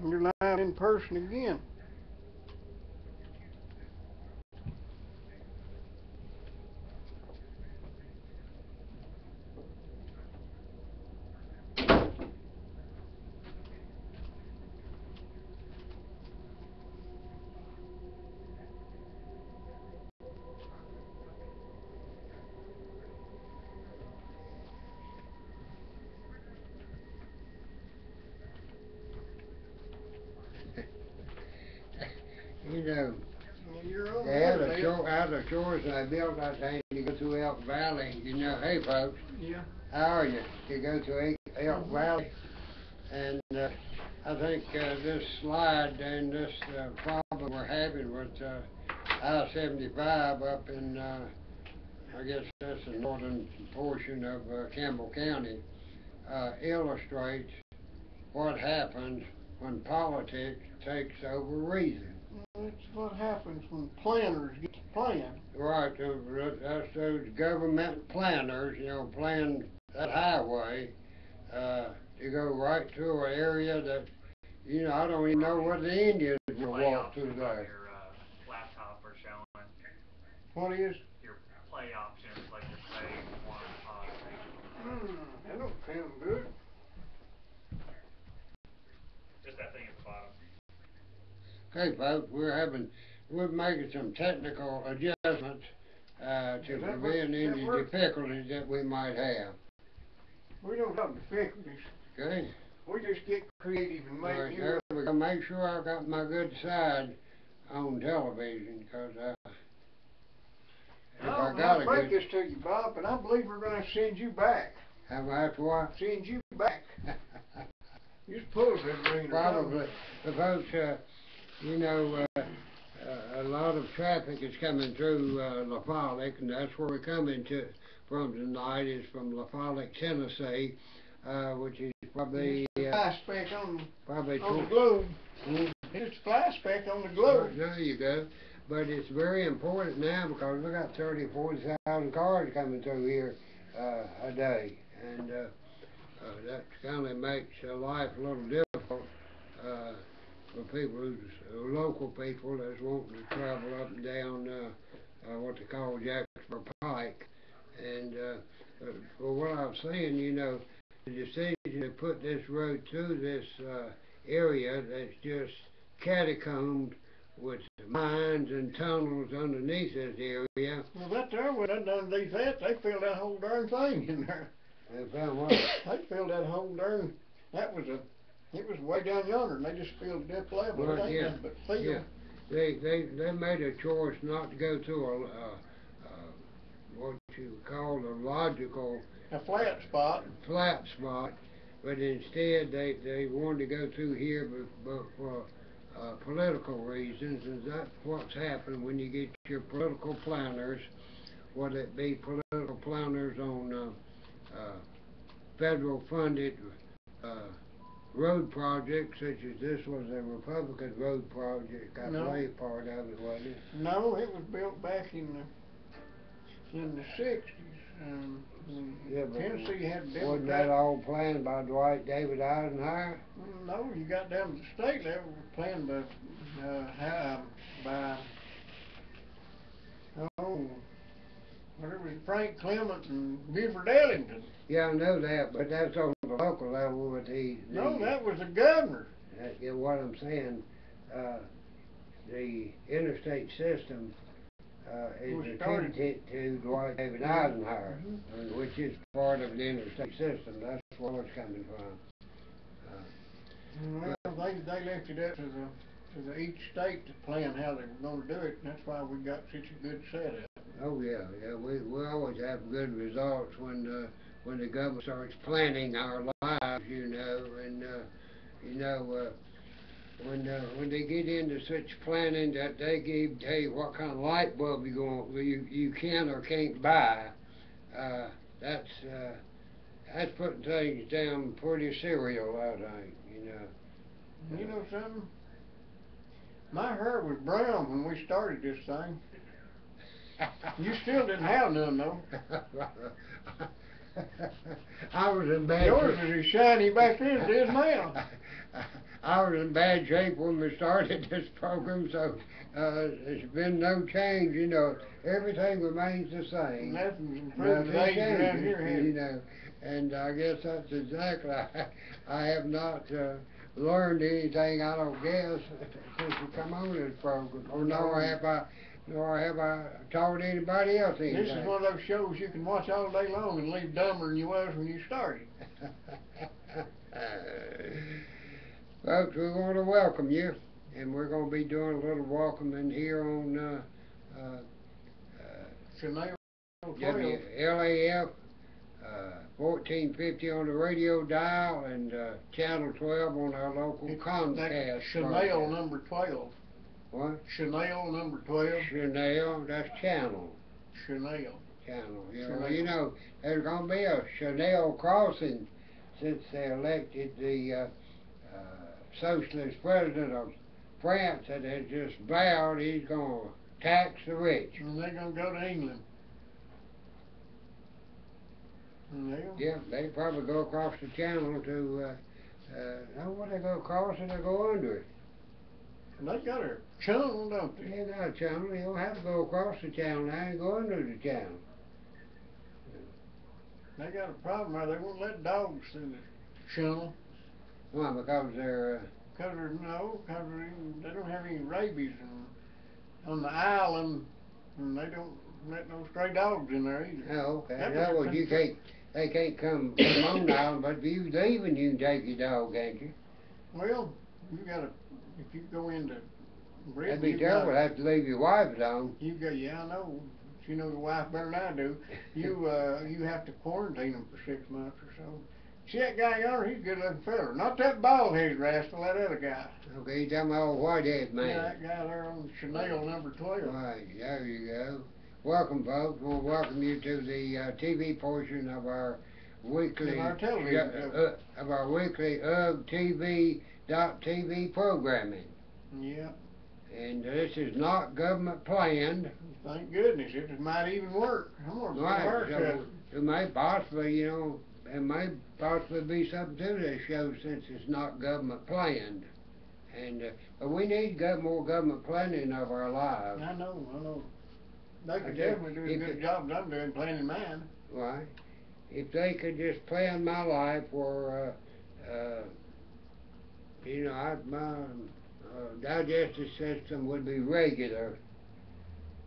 You're live in person again. You know, You're on they had there, out of shores and they built that thing to go through Elk Valley. You know, hey folks, Yeah. how are you? You go to Elk Valley, and I think this slide and this problem we're having with I-75 up in, I guess that's the northern portion of Campbell County, illustrates what happens when politics takes over reason. That's what happens when planners get to plan. Right, that's those government planners, you know, plan that highway to go right through an area that, you know, I don't even know what the Indians will walk through there. Your laptop are showing. What is? Your play options, like your play, one, pause. That don't sound good. Just that thing at the bottom. Okay, folks, we're making some technical adjustments to prevent any difficulties that we might have. We don't have difficulties. Okay? We just get creative and make Right, there we go. Make sure I got my good side on television, because if I got I'll break this to you, Bob, but I believe we're going to send you back. Have I to what? Send you back. Just pull it, ring. Probably. The folks, you know, a lot of traffic is coming through La Follette, and that's where we're coming from tonight, is from La Follette, Tennessee, which is probably fly speck on the globe. Hmm? It's a fly speck on the globe. There you go. But it's very important now, because we got 30,000, 40,000 cars coming through here a day, and that kind of makes life a little difficult for people local people that's wanting to travel up and down what they call Jacksonville Pike. And for what I've seen, you know, the decision to put this road through this area that's just catacombed with mines and tunnels underneath this area. Well, that there, when they underneath that, they filled that whole darn thing in there. They found what? They filled that whole darn, it was way down yonder, and they just filled the depth level. Right, It ain't nothing but field. Yeah. They made a choice not to go through what you call a logical a flat spot, but instead they wanted to go through here, but for political reasons, and that's what's happened when you get your political planners, whether it be political planners on federal funded road projects, such as this was a Republican road project, I believe part of it, wasn't it? No, it was built back in the 60s. Yeah, Tennessee had Democrat. Wasn't that all planned by Dwight David Eisenhower? No, you got down to the state level, it was planned by whatever it was, Frank Clement and Buford Ellington. Yeah, I know that, but that's on the local level with the No, that was the governor. Yeah, what I'm saying, the interstate system is attributed to Dwight David Eisenhower, which is part of the interstate system. That's where it's coming from. Well, they left it up to each state to plan how they were going to do it, and that's why we got such a good setup. Oh yeah, we always have good results when the government starts planning our lives, you know, and you know when they get into such planning that they tell you what kind of light bulb you can or can't buy, that's putting things down pretty serial, I think, you know. You know something? My hair was brown when we started this thing. You still didn't have none, though. I was in bad Yours shape. is as shiny back then as it is now. I was in bad shape when we started this program, so there's been no change, you know. Everything remains the same. Nothing's improved Nothing today around changes, here, has you it? know. And I guess that's exactly, I have not learned anything, I don't guess, since we come on this program, or nor have I taught anybody else anything. This is one of those shows you can watch all day long and leave dumber than you was when you started. Folks, we want to welcome you, and we're going to be doing a little welcoming here on Chanel 12. WLAF 1450 on the radio dial and channel 12 on our local Comcast Chanel program. number 12. What? Chanel number 12. Chanel, that's channel. Chanel. Channel. Chanel. You know, there's going to be a Chanel crossing since they elected the socialist president of France that has just vowed he's going to tax the rich. And they're going to go to England. Yeah, they probably go across the channel to, no, when they go across it, they go under it. And they got a channel, don't they? They got a channel, you don't have to go across the channel now, you go under the channel. They got a problem there. They won't let dogs through the channel. Why, because they're, Because they don't have any rabies on the island, and they don't let no stray dogs in there either. oh, okay, That in other was words, they can't come on the island, but if you leaving, you can take your dog, can't you? Well, if you go into Britain, That'd be terrible, have to leave your wife at home. yeah, I know. You know your wife better than I do. You have to quarantine them for 6 months or so. See that guy yonder? He's a good looking fella. Not that bald headed rascal, that other guy. Okay, you tell my old white-head man. Yeah, that guy there on Chanel number 12. Right, there you go. Welcome, folks. We'll welcome you to the TV portion of our weekly Of our television of our weekly TV programming. Yeah. And this is not government planned. Thank goodness. It might even work. I'm gonna Right. so So it may possibly, you know, there may possibly be something to this show since it's not government planned. And but we need more government planning of our lives. I know. They could tell you, definitely do a good job as I'm doing planning mine. Right. If they could just plan my life where, you know, my digestive system would be regular.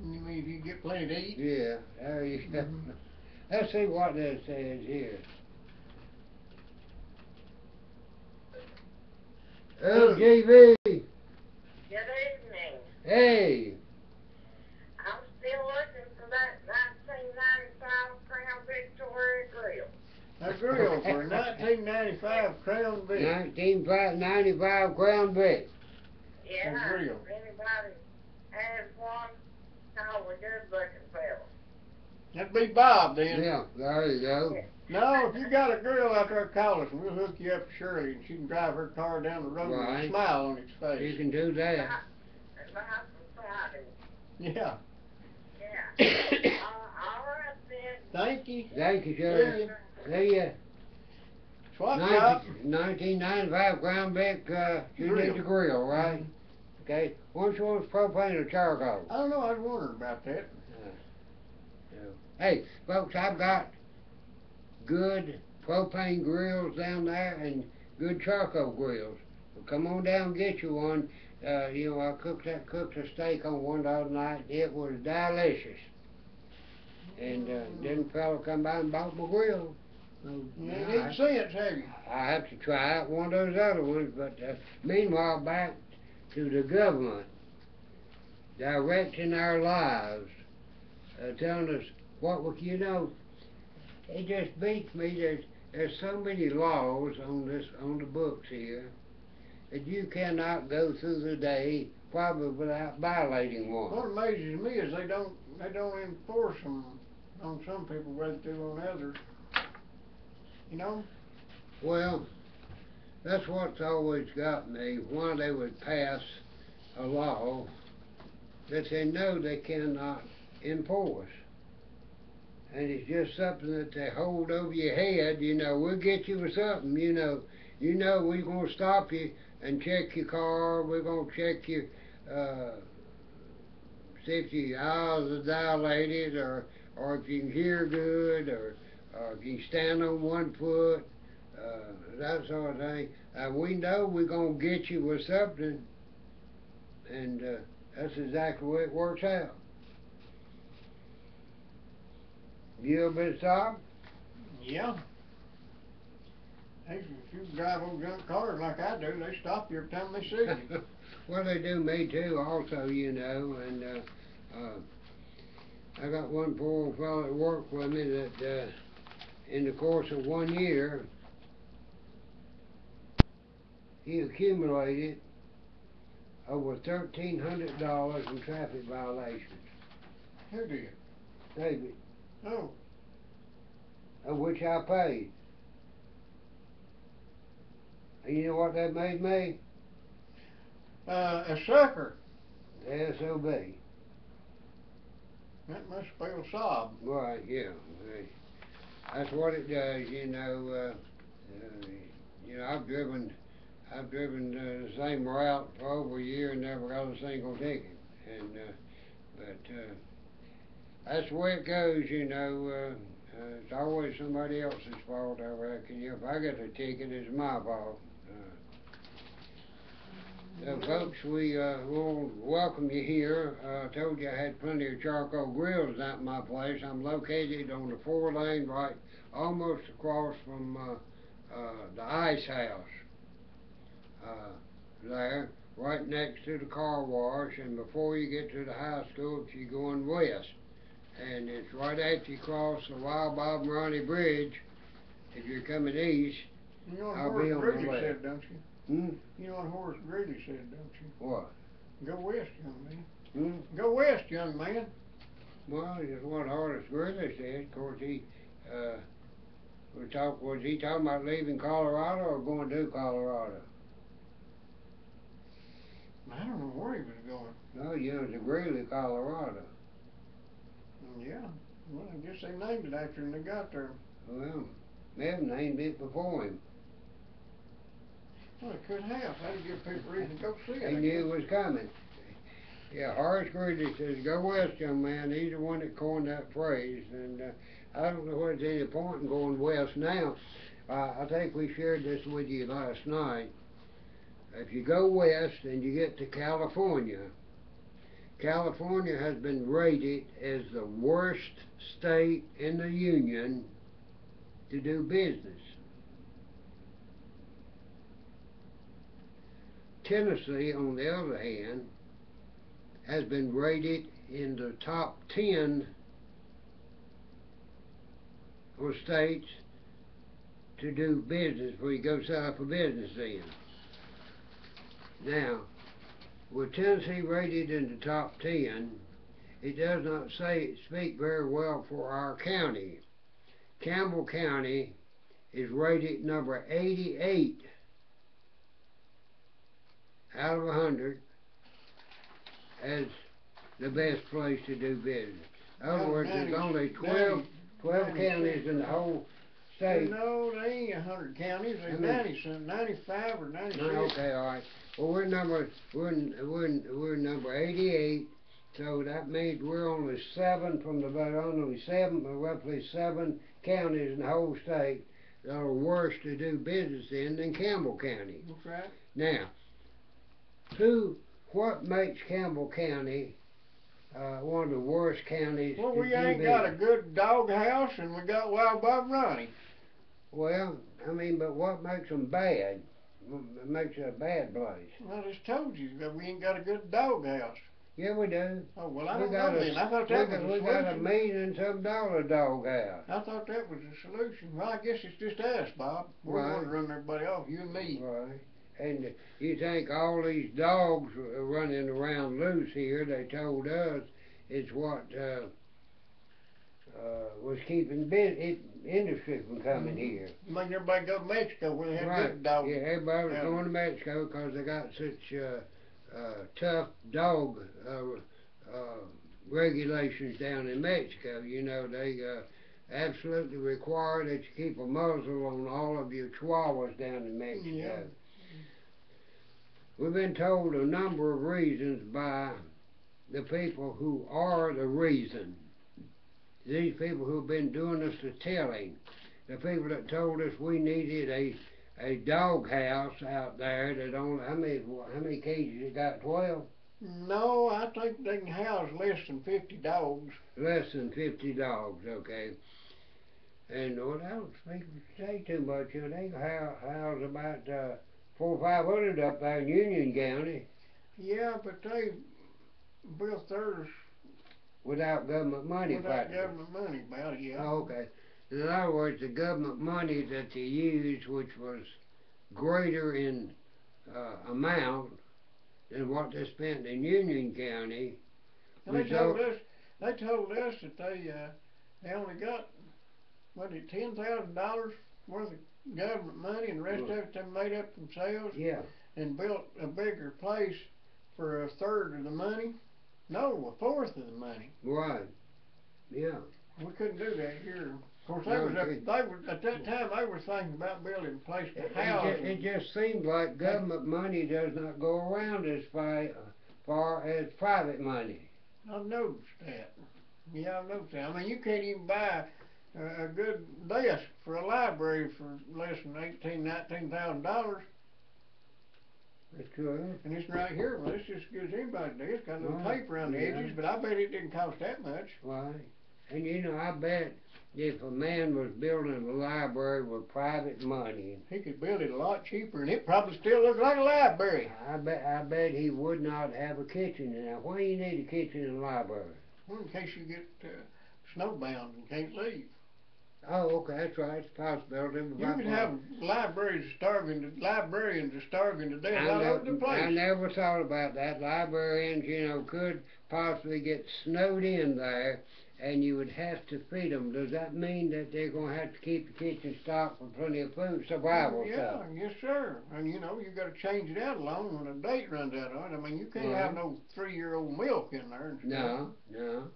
You mean if you get plenty to eat? Yeah, there you go. Let's see what this says here. LGV. Good evening. Hey. I'm still looking for that 1995 Crown Victoria grill. A grill for a 1995 Crown Vic. 1995 Crown Vic. Yeah, A grill. if anybody has one, call a good looking fella. That'd be Bob then. Yeah, there you go. No, if you got a grill out there, call us and we'll hook you up to Shirley and she can drive her car down the road with Right. a smile on its You face. can do that. Nice and Friday. Yeah. Yeah. All right then. Thank you. Thank you, See sir. ya. See ya. Swap shop. 1995 Crown Vic, you need the grill, right? Okay. Which one's propane or charcoal? I don't know, I was wondering about that. Hey, folks, I've got good propane grills down there and good charcoal grills. Well, come on down and get you one. You know, I cooked a steak on one the other night. It was delicious. And then a fellow come by and bought my grill. So, You ain't need sense, have you? I have to try out one of those other ones, but meanwhile, back to the government directing our lives, telling us what we, you know, it just beats me. There's so many laws on the books here that you cannot go through the day probably without violating one. What amazes me is they don't enforce them on some people rather than on others. You know? Well, that's what's always got me, why they would pass a law that they know they cannot enforce. and it's just something that they hold over your head, you know, we'll get you with something, you know. You know we're going to stop you and check your car, we're going to check your, see if your eyes are dilated, or if you can hear good, or if you can stand on one foot, that sort of thing. We know we're going to get you with something, and that's exactly the way it works out. You ever been stopped? Yeah. Hey, if you drive old junk cars like I do, they stop you every time they see you. Well, they do me too also, you know, and I got one poor old fellow that worked with me that in the course of 1 year he accumulated over $1,300 in traffic violations. Who did? David, Oh, of which I paid. And you know what that made me? a sucker. The SOB. That must spell sob. Right, yeah. That's what it does, you know. You know, I've driven the same route for over a year and never got a single ticket. And but that's the way it goes, you know. It's always somebody else's fault, I reckon. If I get a ticket, it's my fault. So folks, we will welcome you here. I told you I had plenty of charcoal grills at my place. I'm located on the 4-lane, right almost across from the Ice House. There, right next to the car wash, and before you get to the high school, if you're going west. And it's right after you cross the Wild Bob and Ronnie Bridge. If you're coming east, You know what I'll be Horace on the Greeley left. said, don't you? Hmm? You know what Horace Greeley said, don't you? What? Go west, young man. Hmm? Go west, young man. Well, it's what Horace Greeley said. Of course, was he talking about leaving Colorado or going to Colorado? I don't know where he was going. No, you know, it's Greeley, Colorado. Yeah. Well, I guess they named it after him when they got there. Well, they have named it before him. Well, it could have. That'd give people reason to go see it. He knew it was coming. Yeah, Horace Greeley says, go west, young man. He's the one that coined that phrase. And I don't know whether there's any point in going west now. I think we shared this with you last night. If you go west and you get to California, California has been rated as the worst state in the Union to do business. Tennessee, on the other hand, has been rated in the top 10 of states to do business, where you go set up a business in. Now, with Tennessee rated in the top 10, it does not speak very well for our county. Campbell County is rated number 88 out of 100 as the best place to do business. In other words, there's only 12 counties in the whole state. No, they ain't 100 counties. There's 95 or 96. Okay, all right. Well, we're number 88, so that means we're only roughly 7 counties in the whole state that are worse to do business in than Campbell County. That's right. Now, what makes Campbell County one of the worst counties Well, to we do ain't business? got a good dog house, and we got Wild Bob Ronnie. Well, I mean, but what makes them bad? What makes it a bad place? Well, I just told you that we ain't got a good dog house. Yeah, we do. Oh, well, I We don't got know a- then. I thought that was We the got a solution. $1,000,000 dog house. I thought that was the solution. Well, I guess it's just us, Bob. We're the Right. ones running everybody off, you and me. Right. And you think all these dogs running around loose here, they told us, is what was keeping industry from coming here. Making everybody go to Mexico where they have Right. good dogs. Yeah, everybody was Yeah. going to Mexico because they got such tough dog regulations down in Mexico. You know, absolutely require that you keep a muzzle on all of your chihuahuas down in Mexico. Yeah. We've been told a number of reasons by the people who are the reason. These people who've been doing us the telling. The people that told us we needed a dog house out there that only, how many cages it got, 12? No, I think they can house less than 50 dogs. Less than 50 dogs, okay. And well, I don't speak say too much. You know, they house about 400 or 500 up there in Union County. Yeah, but they built theirs Without government money, without practically. government money about it, yeah. Oh, okay. In other words, the government money that they used, which was greater in amount than what they spent in Union County. And they told us that they only got, what is it, $10,000 worth of government money, and the rest of it they made up themselves. Yeah. And built a bigger place for a third of the money. No, a fourth of the money. Right. Yeah. We couldn't do that here. Of course, No, at that time they were thinking about building a place to house. It just seems like government money does not go around as far as private money. I've noticed that. Yeah, I've noticed that. I mean, you can't even buy a good desk for a library for less than $19,000. That's true. And it's right here. Well, it's just as good as anybody's desk. It's got a little Right, tape around the yeah. edges, but I bet it didn't cost that much. Right. And you know, I bet if a man was building a library with private money, He could build it a lot cheaper, and it probably still look like a library. I bet he would not have a kitchen. Now, why do you need a kitchen in a library? Well, in case you get snowbound and can't leave. Oh, okay, that's right. It's a possibility. You could have librarians starving to death all over the place. I never thought about that. Librarians, you know, could possibly get snowed in there, and you would have to feed them. Does that mean that they're going to have to keep the kitchen stocked with plenty of food, survival stuff? Yeah, yes, sir. And you know, you got to change it out along when a date runs out on it. I mean, you can't Right. have no 3-year-old milk in there and stuff. No.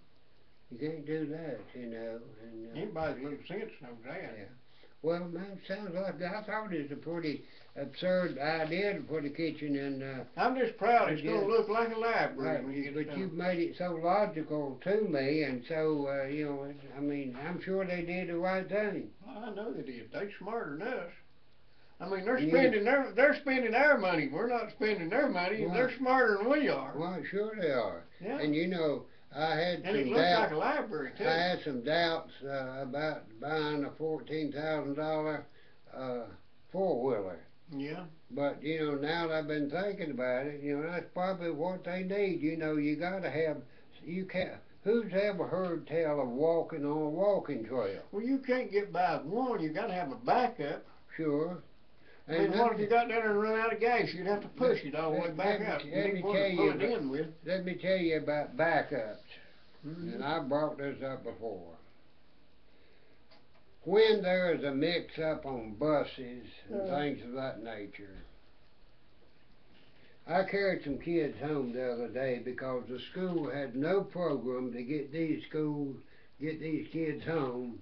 You can't do that, you know. And, Anybody with little sense knows that. Yeah. Well, man, sounds like I thought it was a pretty absurd idea to put a kitchen in. I'm just proud it's Yeah. going to look like a library when you Right, get but done. you've made it so logical to me, and so you know. I mean, I'm sure they did the right thing. Well, I know they did. They're smarter than us. I mean, they're Yeah. spending our money. We're not spending their money, and they're Right. smarter than we are. Well, sure they are. Yeah. And you know, I had And it some looks like doubts. a library too. I had some doubts about buying a $14,000 4-wheeler. Yeah. But you know, now that I've been thinking about it, you know, that's probably what they need. You know, you got to have. You can't. Who's ever heard tell of walking on a walking trail? Well, you can't get by with one. You got to have a backup. Sure. I mean, what if you got down there and run out of gas? You'd have to push it all the way back up. You let me need one tell to you pull it about- in with. Let me tell you about backups. Mhm. And I brought this up before. When there is a mix-up on buses and things of that nature, I carried some kids home the other day because the school had no program to get these kids home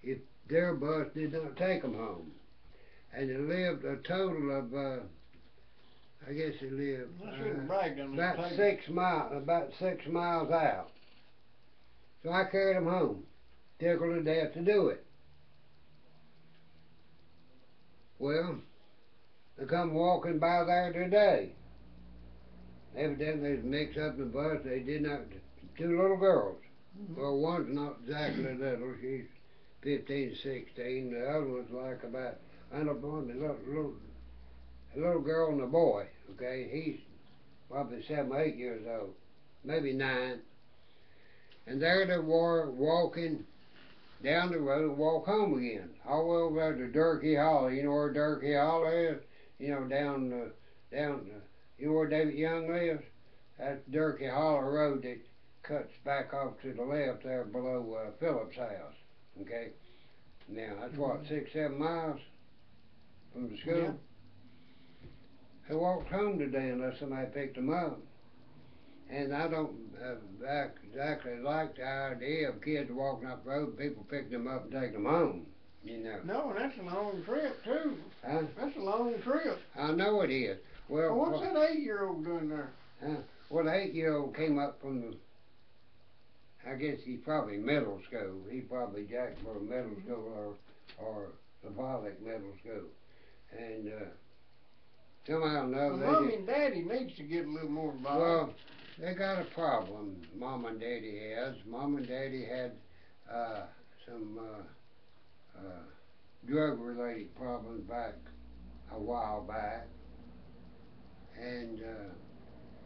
if their bus did not take them home. And they lived a total of, I guess they lived I shouldn't brag on this about table. 6 miles out. So I carried them home, tickled to death to do it. Well, they come walking by there today. Evidently there's a mix up in the bus. They did not, 2 little girls. Well, one's not exactly little, she's 15, 16. The other one's like about, I don't know, a little girl and a boy, okay? He's probably 7 or 8 years old, maybe 9. And there they were walking down the road and walk home again. All the way over there to Durkee Hollow. You know where Durkee Hollow is? You know, you know where David Young lives? That's Durkee Hollow Road that cuts back off to the left there below Phillips' house. Okay? Now, that's what, 6, 7 miles from the school? Yeah. They walked home today unless somebody picked them up. And I don't exactly like the idea of kids walking up the road and people picking them up and taking them home, you know. No, that's a long trip too. Huh? That's a long trip. I know it is. Well, Well, what's that 8-year-old doing there? Well, the 8-year-old came up from the, I guess he's probably middle school. He's probably Jacksonville Middle School or Zavalik Middle School. And somehow or another, Well, Mommy and Daddy needs to get a little more involved. well, they got a problem, Mom and Daddy has. Mom and Daddy had some drug-related problems back a while back. And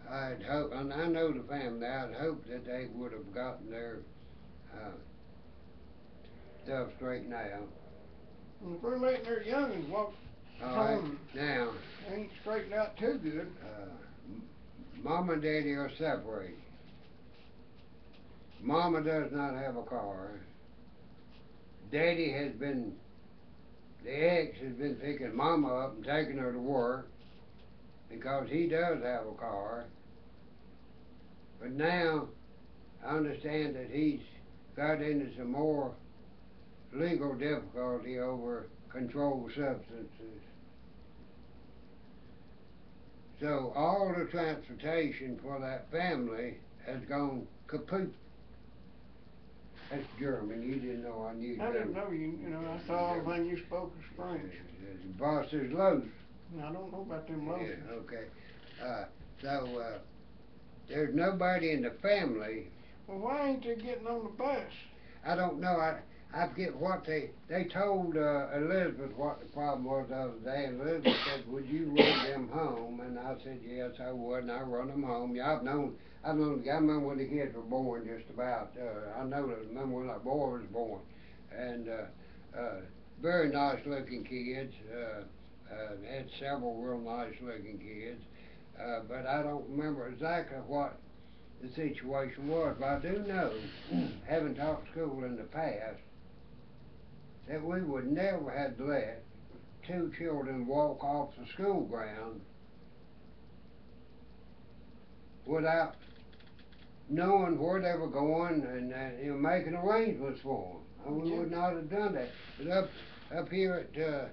I'd hope, and I know the family, I'd hope that they would have gotten their stuff straightened out. And if we're letting their youngins walk All right, home, now, they ain't straightened out too good. Mom and Daddy are separated. Mama does not have a car. Daddy has been, the ex has been picking Mama up and taking her to work because he does have a car. But now, I understand that he's got into some more legal difficulty over controlled substances. So all the transportation for that family has gone kaput. That's German. You didn't know I knew I didn't German. know you know, I thought when you spoke was French. The boss is loose. I don't know about them Yeah, loaves. okay. There's nobody in the family. Well, why ain't they getting on the bus? I don't know. I forget what they told Elizabeth what the problem was the other day. And Elizabeth said, "Would you run them home?" And I said, "Yes, I would." And I run them home. Yeah, I remember when the kids were born. Just about. I remember when that boy was born, and very nice looking kids. Had several real nice looking kids. But I don't remember exactly what the situation was. But I do know, having taught school in the past, that we would never have let two children walk off the school ground without knowing where they were going and making arrangements for them. And we would not have done that. But up here at the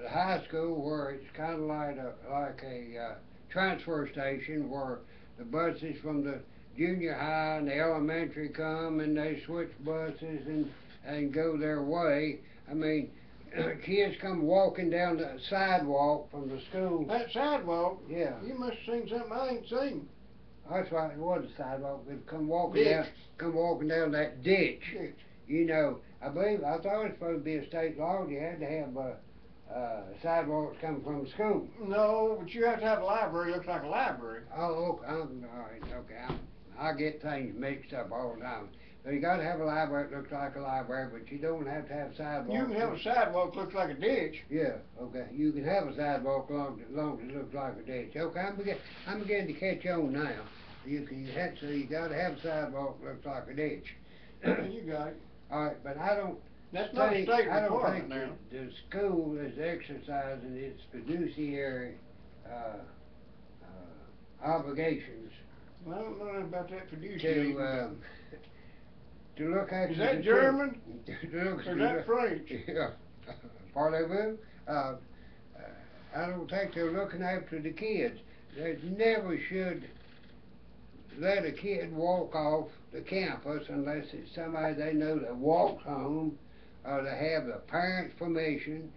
high school, where it's kind of like a transfer station where the buses from the junior high and the elementary come and they switch buses and go their way. I mean, kids come walking down the sidewalk from the school. That sidewalk? Yeah. You must have seen something I ain't seen. That's right, it was a sidewalk. They'd come walking Ditch. down that ditch. Ditch. You know, I thought it was supposed to be a state law. You had to have sidewalks coming from the school. No, but you have to have a library. Looks like a library. Oh, okay. All right, okay. I get things mixed up all the time. So you got to have a library that looks like a library, but you don't have to have sidewalks. You can have a sidewalk that looks like a ditch. Yeah, okay. You can have a sidewalk long as it looks like a ditch. Okay, I'm beginning to catch on now. So you got to have a sidewalk that looks like a ditch. You got it. All right, but I don't. That's not a state I don't requirement think now. the school is exercising its fiduciary obligations I don't know nothing about that fiduciary. to look after Is that the German? children. Or is that French? Yeah, parlez-vous? I don't think they're looking after the kids. They never should let a kid walk off the campus unless it's somebody they know that walks home or they have the parents' permission.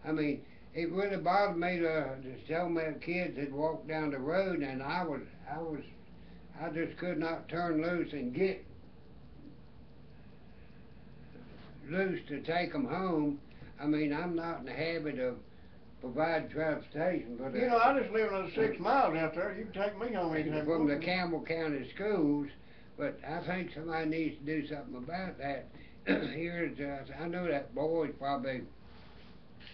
I mean, it really bothered me to so many kids had walked down the road, and I just could not turn loose and get loose to take them home. I mean, I'm not in the habit of providing transportation, but You know, I just live another 6 miles out there. You can take me home anytime. from the Campbell County schools. But I think somebody needs to do something about that. I know that boy's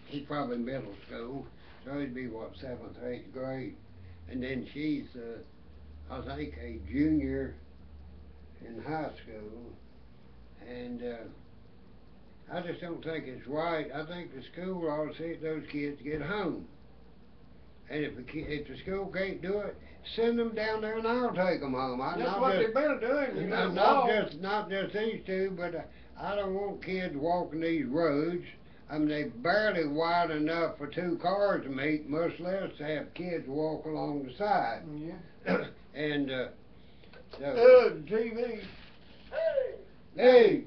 he's probably middle school, so he'd be what, 7th or 8th grade, and then she's I think a junior in high school, and I just don't think it's right. I think the school ought to see if those kids get home. And if the school can't do it, send them down there and I'll take them home. That's what they've been doing. You let 'em walk. Not just these two, but I don't want kids walking these roads. I mean, they barely wide enough for two cars to meet, much less to have kids walk along the side. Yeah. And TV. Hey, hey,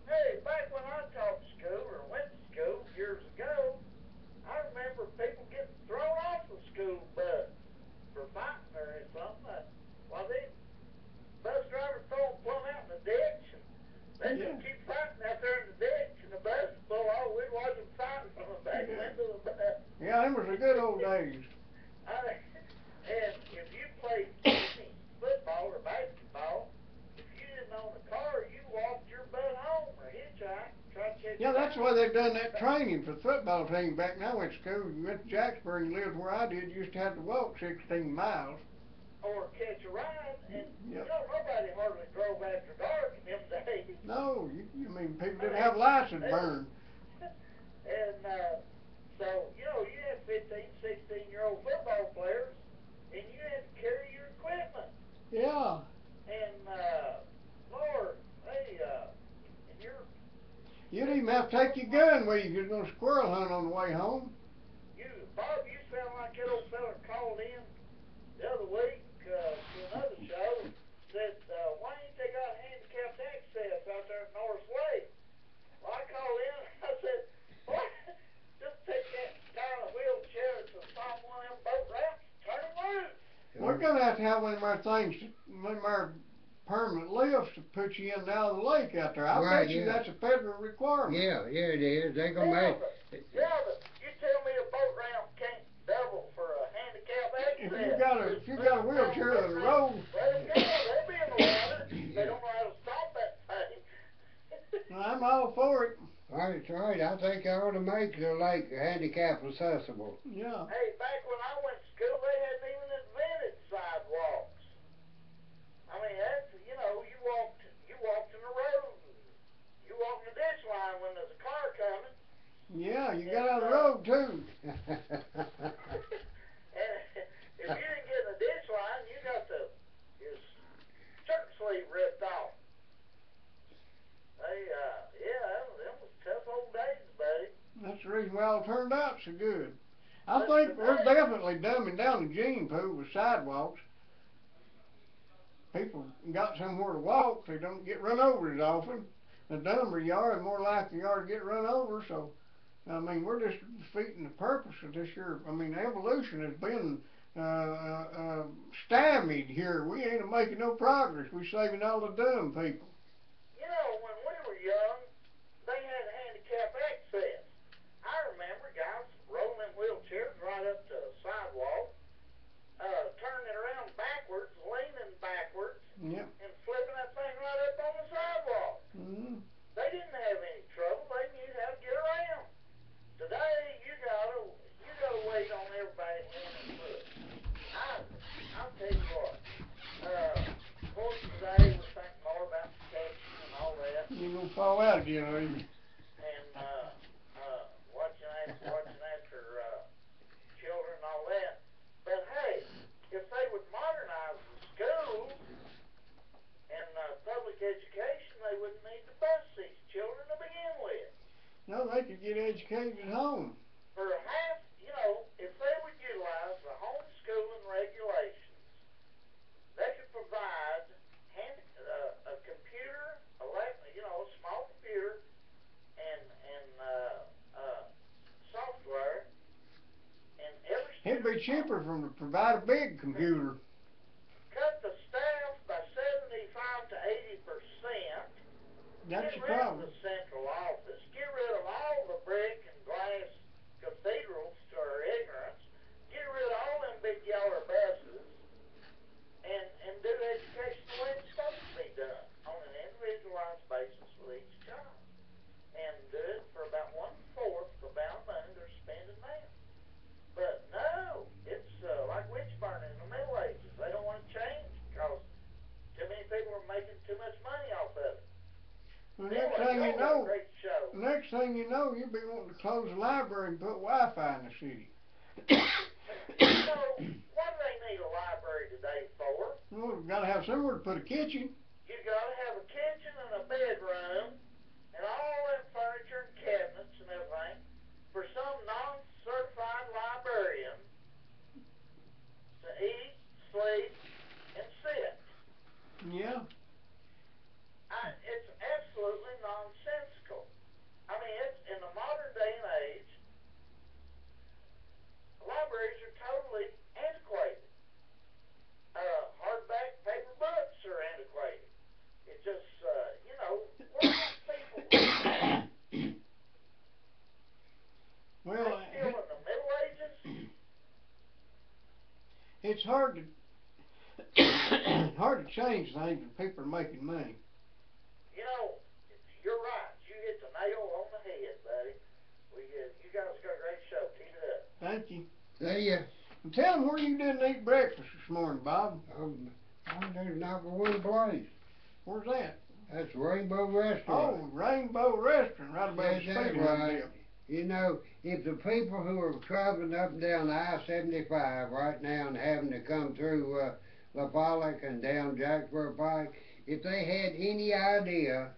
hey, back when I taught school or went to school years ago, I remember people getting thrown off the school bus for fighting or something. Well, the bus driver throw them plumb out in the ditch, and they just keep fighting out there in the ditch, and the bus would blow off. We'd watch them fighting from the back window of the bus. Yeah, them was the good old days. And if you played any football or basketball, if you didn't own a car, you walked your butt home or hitchhiked. Yeah, that's why they done that training for the football team back when I went to school. You went to Jacksboro and you lived where I did, you used to have to walk 16 miles. Or catch a ride, and Yep. you know, nobody hardly drove after dark in them days. No, you mean people didn't have lights that burned. And so, you know, you had 15, 16-year-old football players, and you had to carry your equipment. Yeah. And, Lord, hey, and You didn't even have to take your gun with you if you was going to squirrel hunt on the way home. Bob, you sound like that old fella called in the other week to another show, said, why ain't they got handicapped access out there at North Lake? Well, I called in and I said, what? Just take that guy in a wheelchair to some one of them boat ramps, turn him loose. We're going to have one of our things, one of our permanent lifts to put you in and out of the lake out there. I Right, bet you yeah. that's a federal requirement. yeah, it is. They gonna make. But you tell me a boat ramp can't double for a handicap access. If you got a wheelchair on the road. Let them go. They'll be in the water. They don't know how to stop that thing. I'm all for it. That's right. I think I ought to make the lake handicap accessible. Yeah. Hey, back when I went to school, they hadn't even invented sidewalks. I mean, that's, you know, you walked in the road. You walked in the ditch line when there's a car coming. Yeah, you got out of the road too. And if you didn't get in the ditch line, you got your shirt sleeve ripped off. They, them was tough old days, buddy. That's the reason we all turned out so good. I think we're definitely dumbing down the gene pool with sidewalks. People got somewhere to walk, they don't get run over as often. The dumber you are, the more likely you are to get run over, so, I mean, we're just defeating the purpose of this year. I mean, evolution has been, stymied here. We ain't making no progress. We're saving all the dumb people. You know, when we were young, they had handicap access. I remember guys rolling them wheelchairs right up to the sidewalk, turning it around backwards, leaning backwards, Yep. and flipping that thing right up on the sidewalk. Mm-hmm. They didn't have any trouble. They knew how to get around. Today, you gotta wait on everybody hand and foot. I'll tell you what. Of course, today we're thinking more about protection and all that. You're gonna fall out again, are you? And watching after children and all that. But hey, if they would modernize the schools and public education, they wouldn't need to bus these children to begin with. No, they could get educated at home. For half, you know, if they would utilize the homeschooling regulations, they could provide a computer, you know, a small computer, and software, and every It'd be cheaper for them to provide a big computer. cut the staff by 75 to 80%. That's the Get rid of problem. the central office. Get rid of all the brick and glass cathedrals to our ignorance. Get rid of all them big yellow buses, and do education the way it's supposed to be done, on an individualized basis with each child, and do it for about 1/4 the amount of money they're spending now. But no, it's like witch burning in the Middle Ages. They don't want to change because too many people are making too much money off of it. The Anyway, next thing you y'all got a know, great show. next thing you know, you'll be wanting to close the library and put Wi-Fi in the city. Well, we've gotta have somewhere to put a kitchen. You gotta have a kitchen and a bedroom and all that furniture and cabinets and everything for some non-certified librarian to eat, sleep, and sit. Yeah. It's absolutely nonsensical. I mean, it's in the modern day and age, libraries are totally antiquated. Hardback paper books are antiquated. It just, what are these people doing? Well, They still in the Middle Ages? it's hard to hard to change things when people are making money. You're right. You hit the nail on the head, buddy. You guys got a great show. Keep it up. Thank you. See ya. And tell them where you didn't eat breakfast this morning, Bob. There's not but one place. Where's that? That's Rainbow Restaurant. Oh, Rainbow Restaurant, right above the Is that speed right? limit. You know, if the people who are traveling up and down I-75 right now and having to come through La Pollock and down Jacksboro Pike, if they had any idea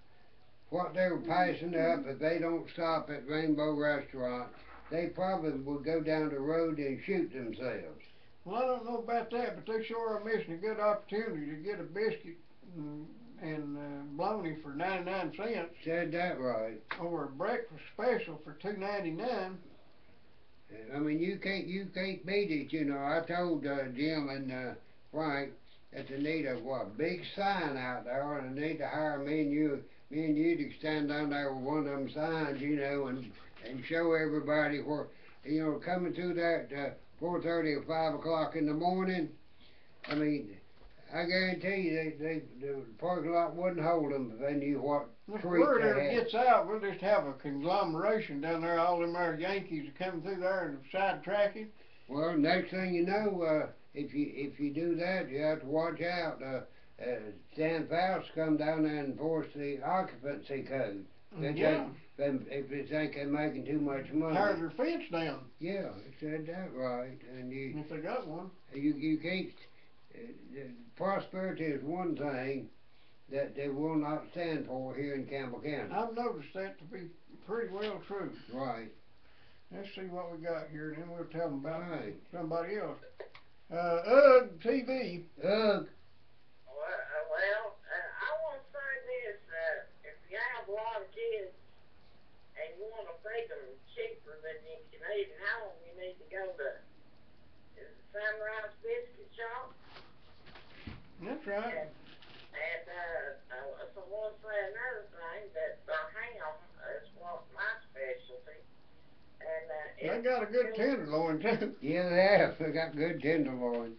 what they were passing up if they don't stop at Rainbow Restaurant, they probably would go down the road and shoot themselves. Well, I don't know about that, but they sure are missing a good opportunity to get a biscuit and bologna for 99 cents. Said that right. Or a breakfast special for $2.99. I mean, you can't beat it, you know. I told Jim and Frank that they need a big sign out there, and they need to hire me and you to stand down there with one of them signs, you know, and show everybody where, you know, coming through that 4:30 or 5 o'clock in the morning. I mean, I guarantee you the parking lot wouldn't hold them if they knew what If treat word they ever had. gets out, we'll just have a conglomeration down there. All them there Yankees are coming through there and sidetracking. Well, next thing you know, if you do that, you have to watch out. Stan Faust come down there and enforce the occupancy code. Yeah. If they think they're making too much money. Tear their fence down. Yeah, they said that right. And If they got one. you can't. Prosperity is one thing that they will not stand for here in Campbell County. I've noticed that to be pretty well true. Right. Let's see what we got here, and then we'll tell them about Right. somebody else. TV. Ugh. I want to say this, if you have a lot of kids and you want to feed them cheaper than you can eat at home, you need to go to Sunrise Biscuit Shop. That's right. So I want to say another thing, that the ham is what my specialty. And They got a good tenderloin, too. Yeah, they have. They got good tenderloin.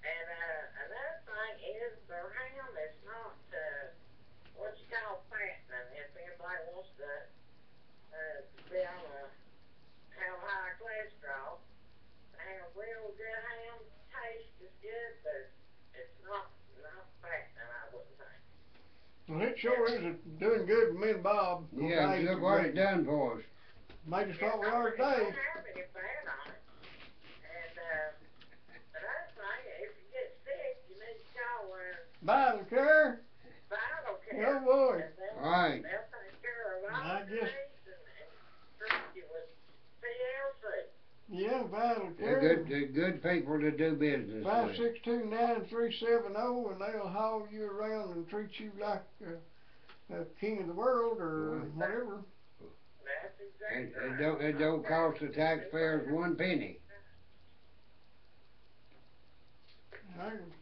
And another thing is their ham is not what you call fattening. If anybody wants to be on have high cholesterol, they have real good ham. Taste is good, but it's not fattening, I wouldn't think. Well, it sure is doing good for me and Bob. Yeah, Okay, look what it's done for us. made us what we are It don't today. have any fat on it. And another thing, if you get sick, you need to call Vital Care. Vital Care. Oh, boy. And they'll Right. take care of all I the guess- needs and treat you with TLC. Yeah, Vital They're Care. good people to do business with. 562-9370, and they'll haul you around and treat you like a king of the world or Right. whatever. That's exactly right. It don't cost the taxpayers one penny.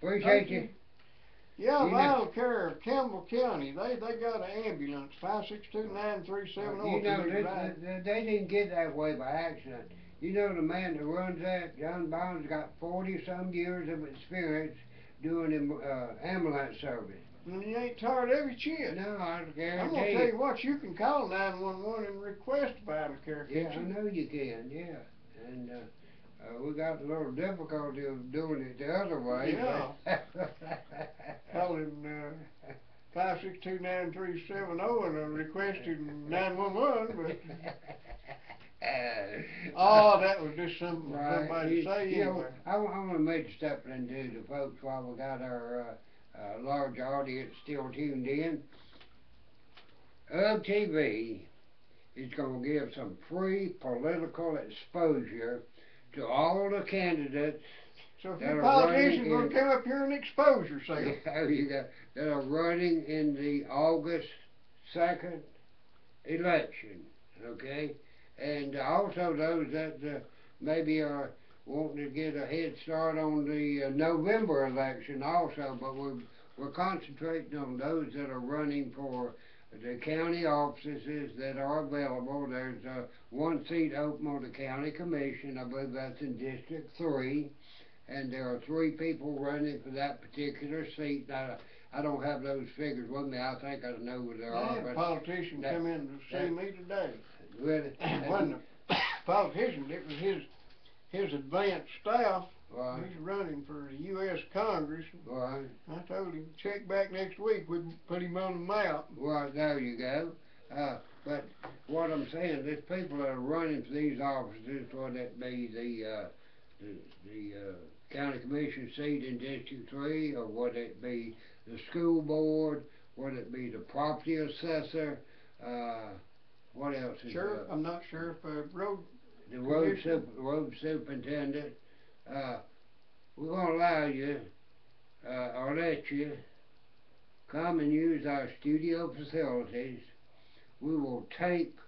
Appreciate you. Yeah, You know- Vital Care of Campbell County. They got an ambulance. 562-9370. You know, they didn't get that way by accident. You know, the man that runs that, John Bonds, got 40-some years of experience doing ambulance service. And you ain't tired of every chit. No, I I'm guarantee gonna tell you what, you can call 911 and request Vital Care. Yeah, can't I you? know you can, yeah. And we got a little difficulty of doing it the other way. Yeah. but- Calling 5629370 and requested 911, but oh, that was just something for Right. somebody to say You know, anyway. I want to make a statement to the folks while we got our large audience still tuned in. TV is going to give some free political exposure to all the candidates. So if that your are politician's running gonna come up here and expose yourself. Yeah, you got, that are running in the August 2nd election, okay? And also those that maybe are wanting to get a head start on the November election also, but we're concentrating on those that are running for the county offices that are available. There's one seat open on the county commission. I believe that's in District 3. And there are 3 people running for that particular seat. Now, I don't have those figures with me. I think I know where they I are. had a But politician that- come in to see me today. really, It wasn't a politician, it was his advanced staff. right, He's running for the U.S. Congress. right, I told him, check back next week, we can put him on the map. right, there you go. But what I'm saying, there's people that are running for these offices, whether it be the county commission seat in District 3, or whether it be the school board, whether it be the property assessor, what else is Sheriff, I'm not sure if road the commissioner. road superintendent. We're going to allow you, or let you, come and use our studio facilities. We will tape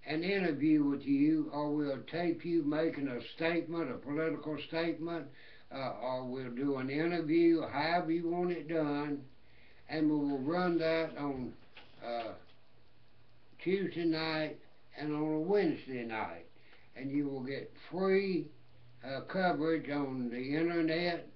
an interview with you, or we'll tape you making a statement, a political statement, or we'll do an interview, however you want it done, and we will run that on Tuesday night and on a Wednesday night. And you will get free coverage on the internet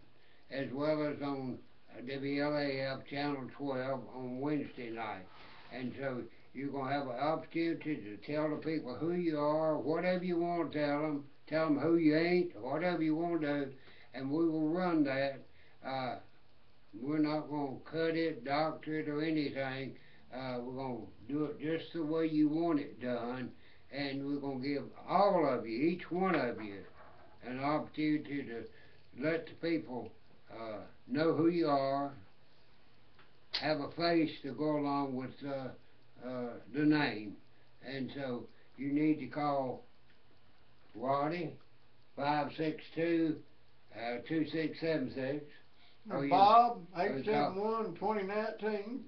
as well as on WLAF Channel 12 on Wednesday night. And so you're going to have an opportunity to tell the people who you are, whatever you want to tell them who you ain't, whatever you want to do, and we will run that. We're not going to cut it, doctor it, or anything. We're going to do it just the way you want it done, and we're going to give all of you, each one of you, an opportunity to let the people know who you are, have a face to go along with the name. And so you need to call Roddy 562-2676. Or Bob, 871-2019.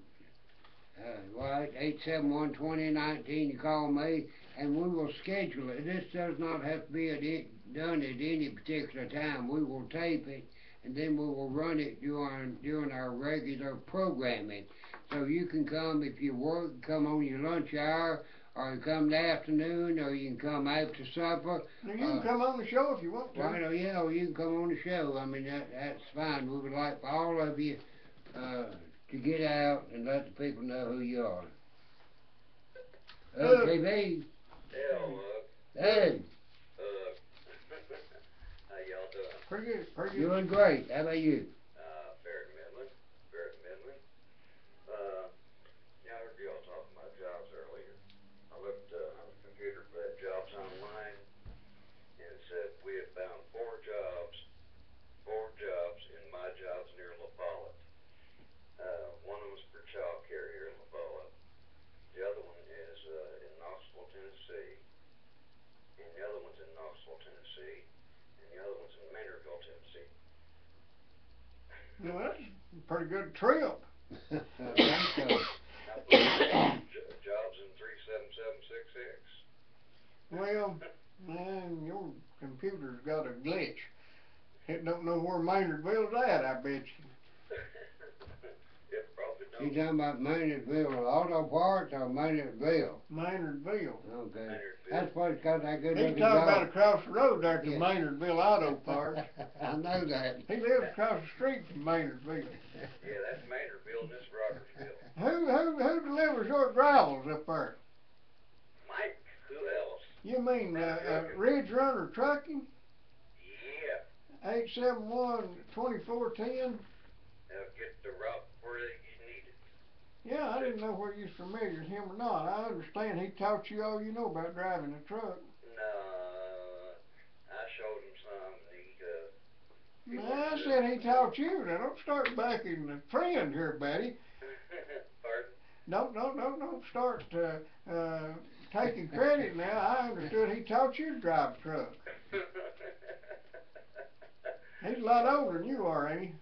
Right, 871-2019. You call me, and we will schedule it. This does not have to be done at any particular time. We will tape it, and then we will run it during our regular programming. So you can come if you work, come on your lunch hour, or you come in the afternoon, or you can come after supper. Now, you can come on the show if you want to. Right, yeah, or you can come on the show. I mean, that's fine. We would like for all of you to get out and let the people know who you are. TV. Hey. How y'all doing? Pretty good, pretty good. Doing great. How about you? Very middling. Yeah, I heard y'all talking about jobs earlier. I looked on the computer for that jobs online, and it said we had found 4 jobs in my jobs near La Follette. One of them was for child care here in La Follette. The other one is in Knoxville, Tennessee, and the other one's in Knoxville, Tennessee, and the other one's in Maynardville, Tennessee. Well, that's a pretty good trip. Jobs in 37766. Well, man, your computer's got a glitch. It don't know where Maynardville's at, I bet you. It probably don't. You talking about Maynardville Auto Parts or Maynardville? Maynardville. Okay. Maynardville. That's where it's got that good He's looking talking about dog. across the road there to Yeah. Maynardville Auto Parts. I know that. He lives across the street from Maynardville. Yeah, that's Maynardville and this Rogersville. Who delivers your gravels up there? Mike, who else? You mean Ridge Runner Trucking? Yeah. 871-2410? Now get the route where you need it. Yeah, I didn't know whether you was familiar with him or not. I understand he taught you all you know about driving a truck. No, I showed him some, and I said he taught you. Now don't start backing the trend here, Betty. Pardon? Don't start taking credit now. I understood he taught you to drive a truck. He's a lot older than you are, ain't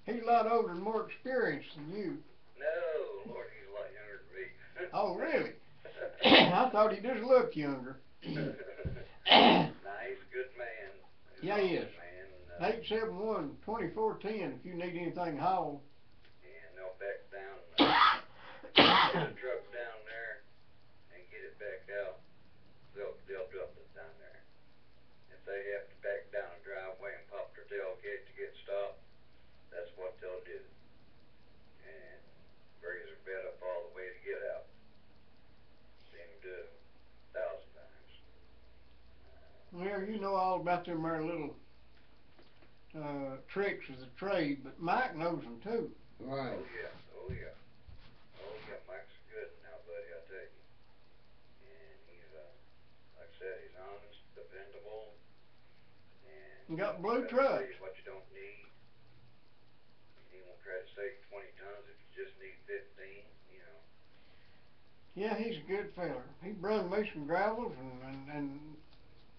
he? He's a lot older and more experienced than you. No, Lord, he's a lot younger than me. Oh, really? I thought he just looked younger. Nah, he's a good man. Yeah, he is. Man, 871-2410 if you need anything hauled. and they'll back down, get a truck down there and get it back out. They'll dump it down there. If they have to back down a driveway and pop their tailgate to get stopped, that's what they'll do. And raise their bed up all the way to get out. Seen them do it 1,000 times. Well, you know all about them there little tricks of the trade, but Mike knows them too. Right. Oh yeah. Oh yeah, Mike's good now, buddy, I tell you. And he's, like I said, he's honest, dependable, and You got blue he'll tell trucks. you what you don't need. He won't try to save 20 tons if you just need 15, you know. Yeah, he's a good feller. He brung me some gravels and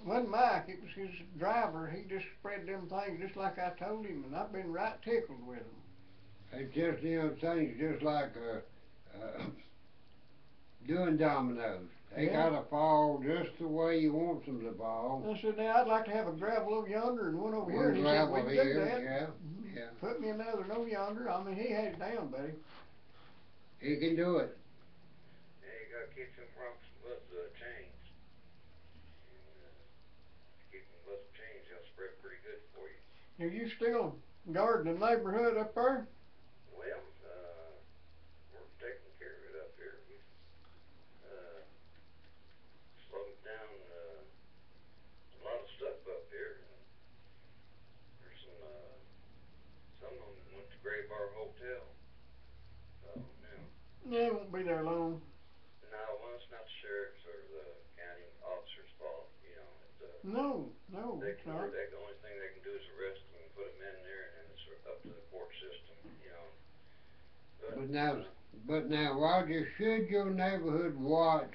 wasn't Mike, it was his driver. He just spread them things just like I told him, and I've been right tickled with him. It's just them things just like doing dominoes. They Yeah. gotta fall just the way you want them to fall. I said, now I'd like to have a gravel over yonder and one over here. One And he said, gravel we can do here, that. yeah, Mhm. yeah. Put me another over yonder. I mean, he had it down, buddy. He can do it. Yeah, you gotta keep them rocks with chains. And keep them with chains, they'll spread pretty good for you. Are you still guarding the neighborhood up there? Well, we're taking care of it up here. We've slowed down a lot of stuff up here. And there's some of them went to Gray Bar Hotel. So, Yeah, it won't be there long. no, well, it's not the sheriff's or the county officer's fault. You know, No, they it's can, not. the only thing they can do is arrest them and put them in there, and then it's up to the court system. You know. But now, Roger, should your neighborhood watch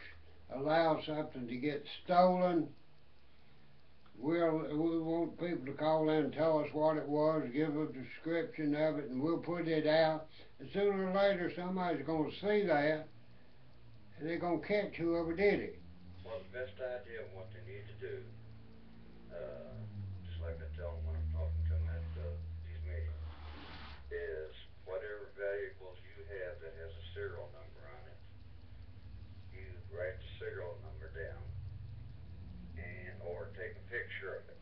allow something to get stolen, we want people to call in and tell us what it was, give a description of it, and we'll put it out. And sooner or later, somebody's gonna see that, and they're gonna catch whoever did it. Well, the best idea of what they need to do, just like I tell them when I'm talking to them at these meetings, is whatever valuables you have that has a serial number on it, you write the serial number down, and or take a picture of it.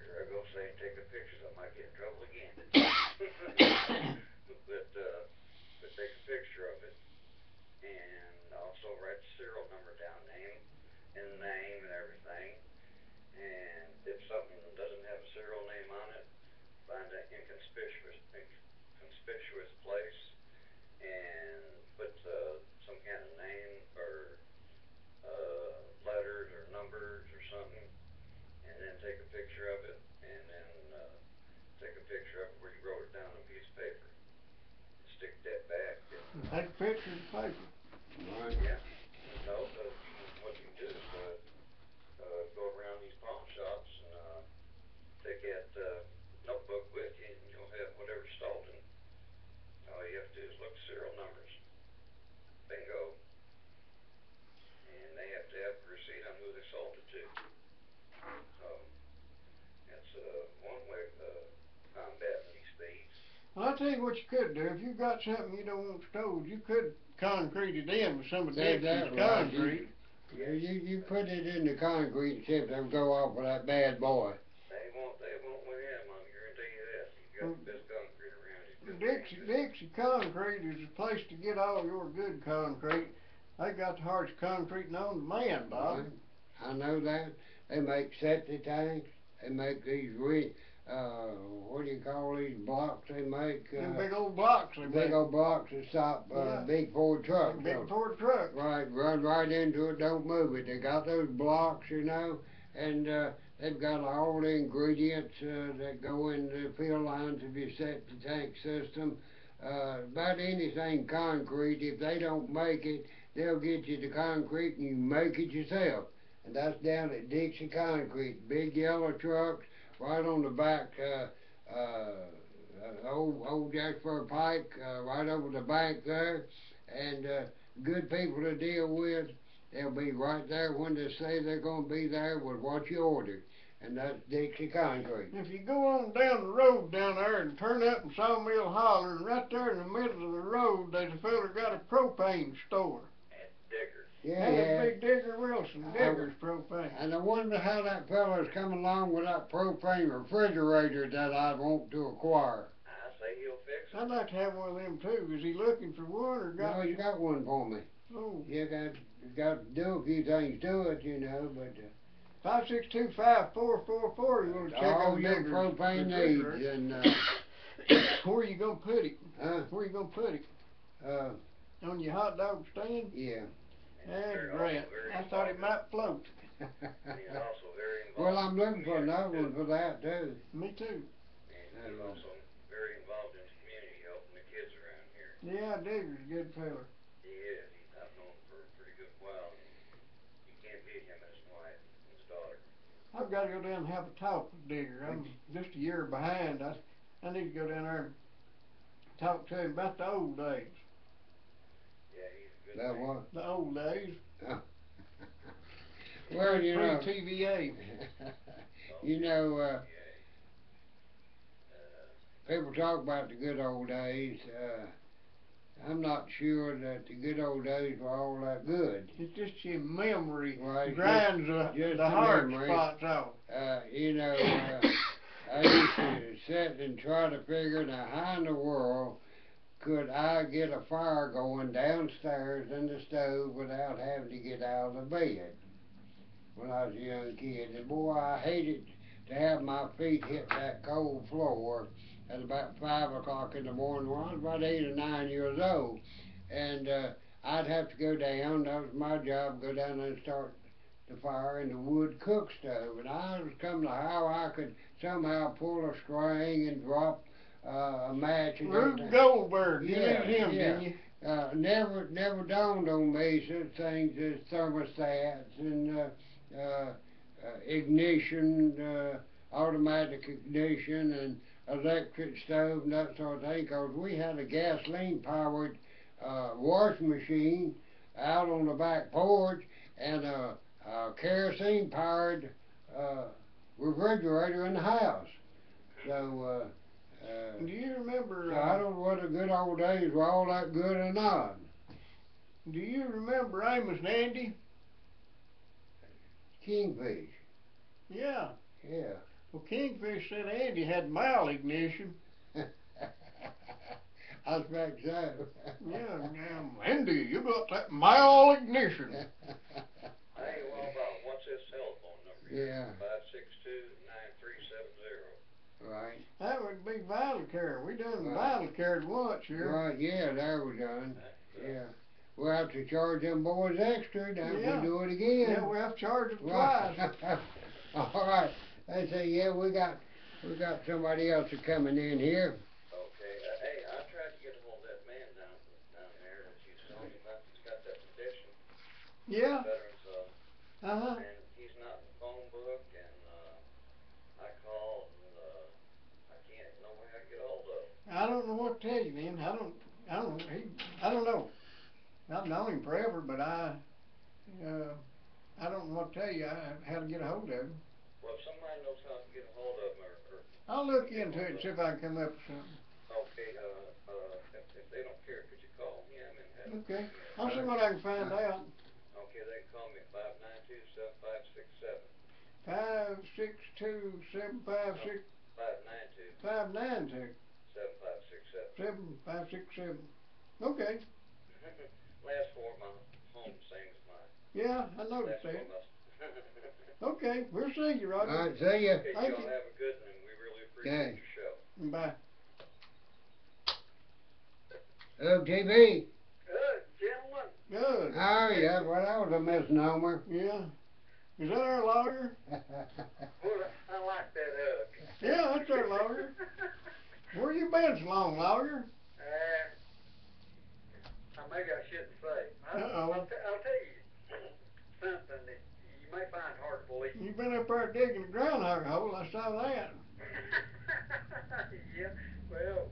Here I go saying take a picture, so I might get in trouble again. But take a picture of it, and also write the serial number down, name and everything. And if something doesn't have a serial name on it, find an inconspicuous place and put some kind of name or letters or numbers or something, and then take a picture of it, and then take a picture of it where you wrote it down on a piece of paper. Stick that back. And, Take a picture of the paper. Right. yeah. No, what you can do is go around these pawn shops and take that notebook with you, and you'll have whatever's stolen. All you have to do is look at serial numbers. Bingo. And they have to have a receipt on who they sold it to. So that's one way of combating these thieves. Well, I'll tell you what you could do. If you've got something you don't want stole, you could concrete it in with some of Say Dixie's that right. concrete. You put it in the concrete and see if they'll go off with that bad boy. They won't win him, I guarantee you that. You've got the best concrete around. Dixie Concrete is a place to get all your good concrete. They got the hardest concrete known to man, Bob. Right. I know that. They make septic tanks. They make these what do you call these blocks they make? Them big old blocks they Big make. old blocks that stop Yeah. big Ford trucks. Them big So- Ford trucks. Right, run right into it, don't move it. They got those blocks, you know, and they've got all the ingredients that go in the fill lines of your septic tank system. About anything concrete, if they don't make it, they'll get you the concrete and you make it yourself. And that's down at Dixie Concrete, big yellow trucks, right on the back, old Jacksboro Pike, right over the bank there, and good people to deal with. They'll be right there when they say they're going to be there with what you ordered, and that's Dixie Concrete. If you go on down the road down there and turn up in Sawmill Holler, and right there in the middle of the road, there's a fella got a propane store. And Diggers. Yeah, That's yeah. Big Digger Wilson, Digger's propane. And I wonder how that fella's coming along with that propane refrigerator that I want to acquire. I say he'll fix it. I'd like to have one of them too. Is he looking for one or got? No, you got one for me. Oh, You got to do a few things to it, you know, but 5625444. You want to check all on your Digger's propane refrigerator. needs and Where you gonna put it? huh? Where you gonna put it? On your hot dog stand? Yeah. That's Very great. very I thought it might float. And he's also very involved. Well, I'm looking in for the another community, one for that too. Me too. And he's also very involved in the community, helping the kids around here. Yeah, Digger's a good fella. He is. I've known him for a pretty good while. And you can't beat him and his wife and his daughter. I've got to go down and have a talk with Digger. I'm just a year behind. I need to go down there and talk to him about the old days. Yeah, he's a good That man. what? The old days. Well, you know. Pre-TVA. You know, Yeah. people talk about the good old days. I'm not sure that the good old days were all that good. It's just your memory Right, grinds just the the hard memory. spots off. You know, I used to sit and try to figure out how in the world could I get a fire going downstairs in the stove without having to get out of the bed when I was a young kid. And boy, I hated to have my feet hit that cold floor at about 5 o'clock in the morning when I was about 8 or 9 years old. And I'd have to go down, that was my job, go down there and start the fire in the wood cook stove. And I was coming to how I could somehow pull a string and drop a match and Rube everything. Goldberg, you Yeah, knew him, yeah. didn't you? Never dawned on me such things as thermostats and ignition, automatic ignition and electric stove and that sort of thing, 'cause we had a gasoline powered washing machine out on the back porch and a kerosene powered refrigerator in the house. So Do you remember? I don't know whether the good old days were all that good or not. Do you remember Amos and Andy? Kingfish, Yeah. yeah. Well, Kingfish said Andy had malignition. I expect so. Yeah, damn, Andy, you got that malignition. Hey, well, about what's his telephone number? Yeah. 562-9370. Right. That would be Vital Care. We done Right. Vital Care once here. Right, yeah, there we done. Yeah. We'll have to charge them boys extra, now if Yeah. we do it again. Yeah, we have to charge them Right. twice. All right. They say, yeah, we got somebody else coming in here. Okay. Hey, I tried to get a hold of that man down there that you told me about. He's got that petition. Yeah. Veterans, Uh-huh. and he's not in the phone book, and I called, and I can't, no way I can get a hold of him. I don't know what to tell you, man. I don't know. I've known him forever, but I don't know what to tell you. How to get a hold of him. Well, if somebody knows how to get a hold of him, or I'll look into it and see if I can come up with something. okay, if they don't care, could you call him and have Okay. I'll see what I can find out. Okay, they can call me at 592-7567. 562-756 592 592-7567. 7567. Okay. Last four, my home, same as mine. Yeah, I noticed Last that. four, Okay, we'll see you, Roger. All right, see ya. Okay, Thank y'all you. have a good one, and we really appreciate Hello, TV. Good, gentlemen. Good. Oh, yeah, well, that was a misnomer. Yeah. Is that our lawyer? Well, I like that hook. Yeah, that's our lawyer. Where you been so long, lawyer? Maybe I shouldn't say. Uh-oh. I'll tell you something that you may find hard to believe. You been up there digging the groundhog hole, I saw that. Yeah, well,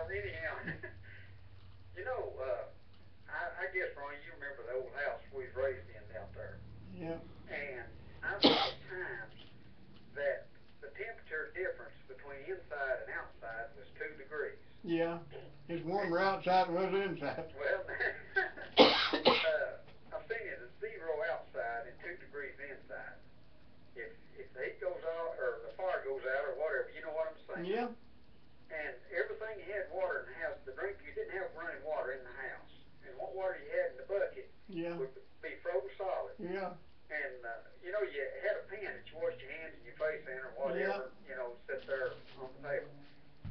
anyhow, you know, I guess, Ron, you remember the old house we was raised in out there. Yeah. And I've had times that the temperature difference between inside and outside was 2 degrees. Yeah. It's warmer outside than it was inside. Well, I've seen it at 0 outside and 2 degrees inside. If the heat goes out or the fire goes out or whatever, you know what I'm saying? Yeah. And everything you had water in the house, the drink, you didn't have running water in the house. And what water you had in the bucket Yeah. would be frozen solid. Yeah. And, you know, you had a pan that you washed your hands and your face in or whatever, you know, sit there on the table.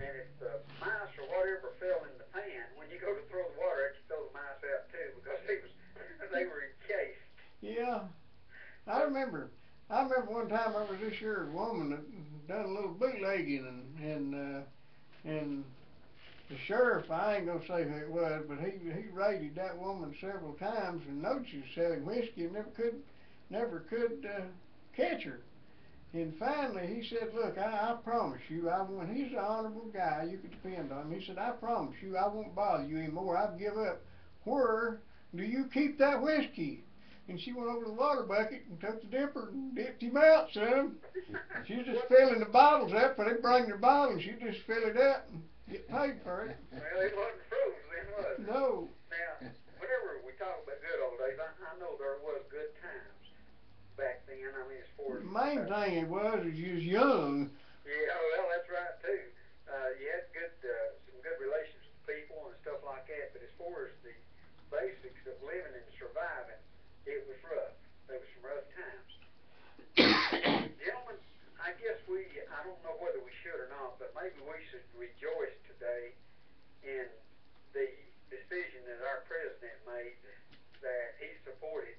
And if the mice or whatever fell in the pan, when you go to throw the water out, you throw the mice out too because they were encased. Yeah. I remember one time there was this here woman that done a little bootlegging and the sheriff, I ain't gonna say who it was, but he raided that woman several times and noticed she was selling whiskey and never could catch her. And finally he said, look, I promise you, he's an honorable guy, you could depend on him. He said, I promise you, I won't bother you anymore. I've give up. Where do you keep that whiskey? And she went over to the water bucket and took the dipper and dipped him out, son. She was just filling the bottles up, but they bring their bottles, she just fill it up and get paid for it. Well, it wasn't frozen then, was it? No. Now, whenever we talk about good old days, I know there was good times back then. I mean, as far as... The main thing it was is you was young. Yeah, well, that's right, too. You had some good relations with people and stuff like that, but as far as the basics of living and surviving, it was rough. There was some rough times. Gentlemen, I guess I don't know whether we should or not, but maybe we should rejoice today in the decision that our president made that he supported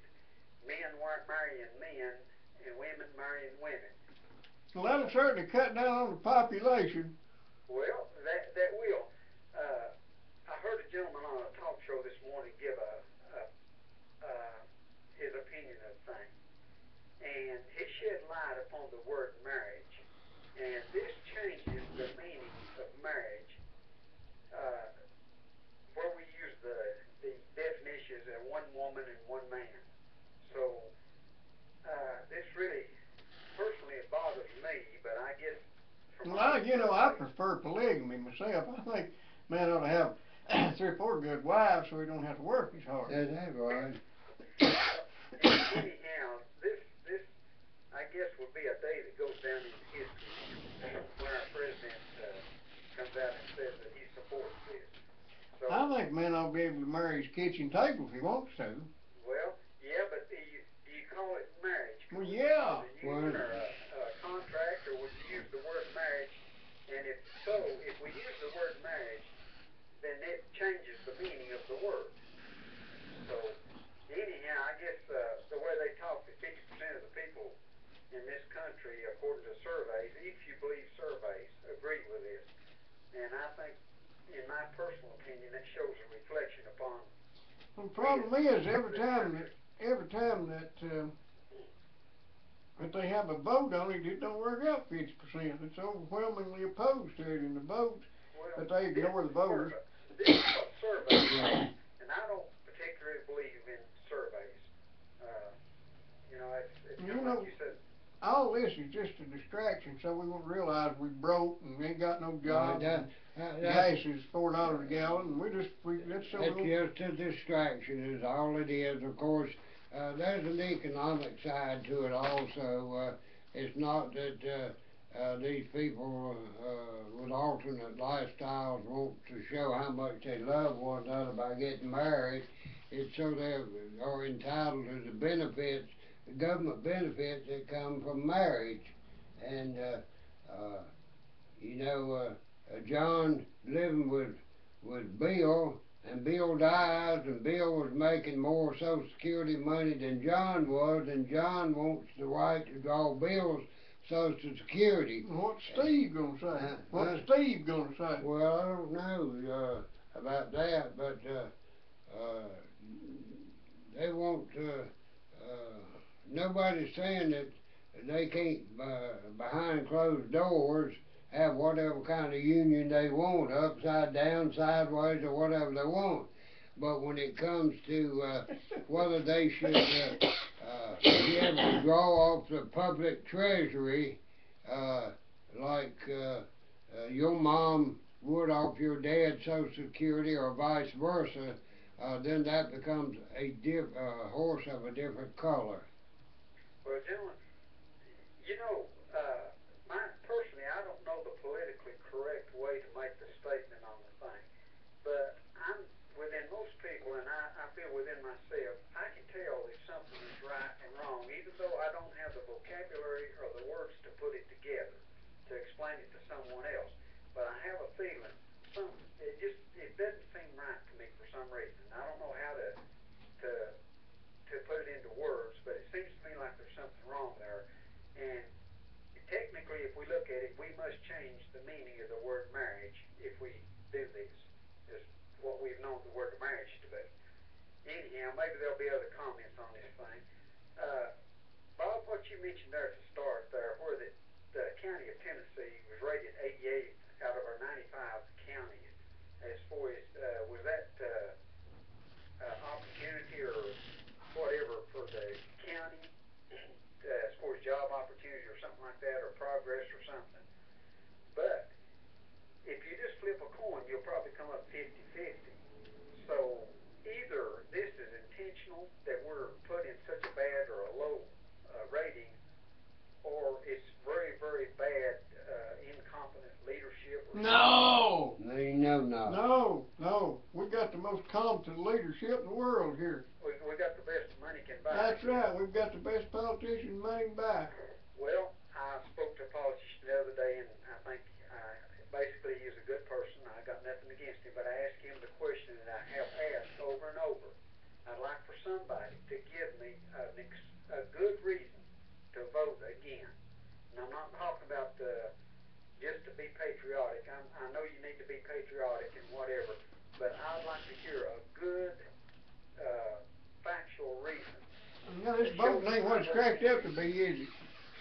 men weren't marrying men and women marrying women. Well, that'll certainly cut down on the population. Well, that will. I heard a gentleman on a talk show this morning give his opinion of things, and he shed light upon the word marriage, and this changes the meaning of marriage, where we use the definitions of one woman and one man. So this really, personally, it bothers me, but I guess Well, I prefer polygamy myself. I think man ought to have 3 or 4 good wives so he don't have to work as hard. That's that right. Anyhow, this I guess would be a day that goes down in history when our president comes out and says that he supports this. So, I think man ought to be able to marry his kitchen table if he wants to. well, yeah, but do you call it marriage? Well, yeah. Is it union or a contract, or would you use the word marriage? And if so, if we use the word marriage, then it changes the meaning of the word. So, anyhow, I guess the way they talk, that 50% of the people in this country, according to surveys, if you believe surveys, agree with this. And I think, in my personal opinion, that shows a reflection upon... The problem is every time that they have a vote on it, it don't work out 50%. It's overwhelmingly opposed to it in the vote, but they ignore the voters. This is a survey, and I don't particularly believe in surveys. It's kind of like you said. All this is just a distraction, so we won't realize we broke and we ain't got no job. Gas is $4 a gallon, and that's so. That's just a distraction, is all it is. Of course, there's an economic side to it also. It's not that these people with alternate lifestyles want to show how much they love one another by getting married. It's so they are entitled to the benefits, the government benefits that come from marriage. And John living with was Bill, and Bill dies, and Bill was making more Social Security money than John was, and John wants the right to draw Bill's Social Security. What's Steve gonna say? What's Huh? Steve gonna say? Well, I don't know about that, but they want nobody's saying that they can't behind closed doors have whatever kind of union they want, upside down, sideways, or whatever they want. But when it comes to whether they should be able to draw off the public treasury, like your mom would off your dad's Social Security or vice versa, then that becomes a horse of a different color. Well, gentlemen, you know, personally, I don't know the politically correct way to make the statement on the thing, but I'm within most people, and I feel within myself, I can tell if something is right and wrong, even though I don't have the vocabulary or the words to put it together, to explain it to someone else. But I have a feeling, it doesn't seem right to me for some reason. I don't know how to put it into words, but it seems to me like there's something wrong there. And technically, if we look at it, we must change the meaning of the word marriage if we do this. Is what we've known the word marriage to be. Anyhow, maybe there'll be other comments on this thing. Bob, what you mentioned there at the start there, where the county of Tennessee was rated 88 out of our 95 counties, as far as, was that opportunity or whatever for the county, as far as job opportunity or something like that, or progress or something. But if you just flip a coin, you'll probably come up 50-50. So either this is intentional, that we're put in such a bad or a low rating, or it's very, very bad, incompetent leadership. No! No. We got the most competent leadership in the world here. We got the best money can buy. That's right. We've got the best politician money can buy. Well, I spoke to a politician the other day, and I think basically he's a good person. I got nothing against him, but I asked him the question that I have asked over and over. I'd like for somebody to give me a good reason to vote again. And I'm not talking about just to be patriotic. I know you need to be patriotic and whatever, but I'd like to hear a good factual reason. No, this voting ain't what it's cracked up to be, is it?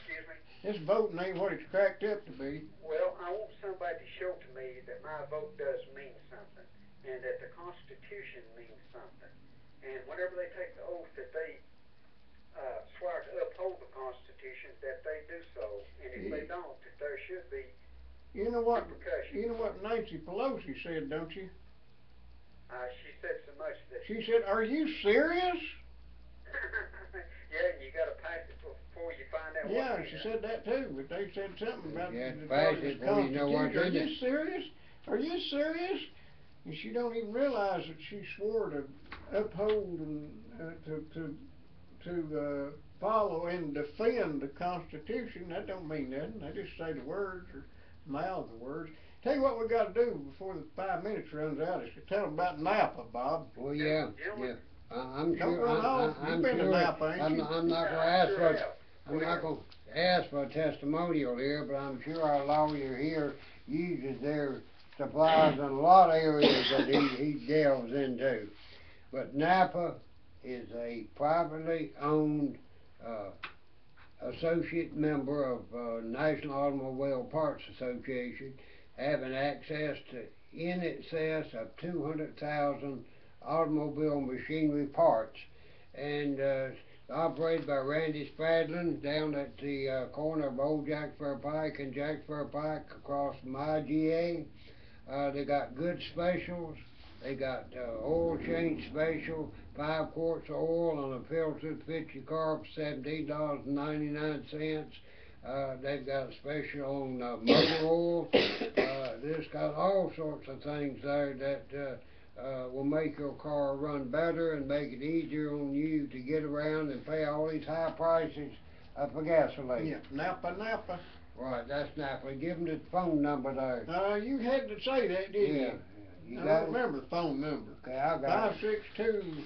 Excuse me? This voting ain't what it's cracked up to be. Well, I want somebody to show to me that my vote does mean something, and that the Constitution means something. And whenever they take the oath that they swear to uphold the Constitution, that they do so. And if they don't, that there should be You know what? repercussions. You know what Nancy Pelosi said, don't you? She said so much that She said, "Are you serious?" yeah, and you got to pass it before you find out. Yeah, what she said that too. But they said something about You have to the pass part of it the before you know what's Constitution. Are in you it. serious? Are you serious? And she don't even realize that she swore to uphold and to follow and defend the Constitution. That don't mean nothing. They just say the words or mouth the words. Tell you what we got to do before the 5 minutes runs out is to tell them about Napa, Bob. Well, yeah. I'm Don't sure. run off. I'm You've been to sure. Napa, ain't you? I'm not Yeah, gonna I ask sure for. have. I'm not gonna ask for a testimonial here, but I'm sure our lawyer here uses their supplies in a lot of areas that he delves into. But Napa is a privately owned associate member of National Automobile Parts Association, having access to in excess of 200,000 automobile machinery parts, and operated by Randy Spradlin down at the corner of Old Jack Fair Pike and Jack Fair Pike across from IGA. They got good specials. They got oil change special, 5 quarts of oil on a filter to fit your car for $17.99. They've got a special on motor oil. This got all sorts of things there that will make your car run better and make it easier on you to get around and pay all these high prices for gasoline. Yeah, Napa. Right, that's Napa. Give them the phone number there. You had to say that, didn't you? You I got don't it? remember the phone number. Okay, I got it. 562,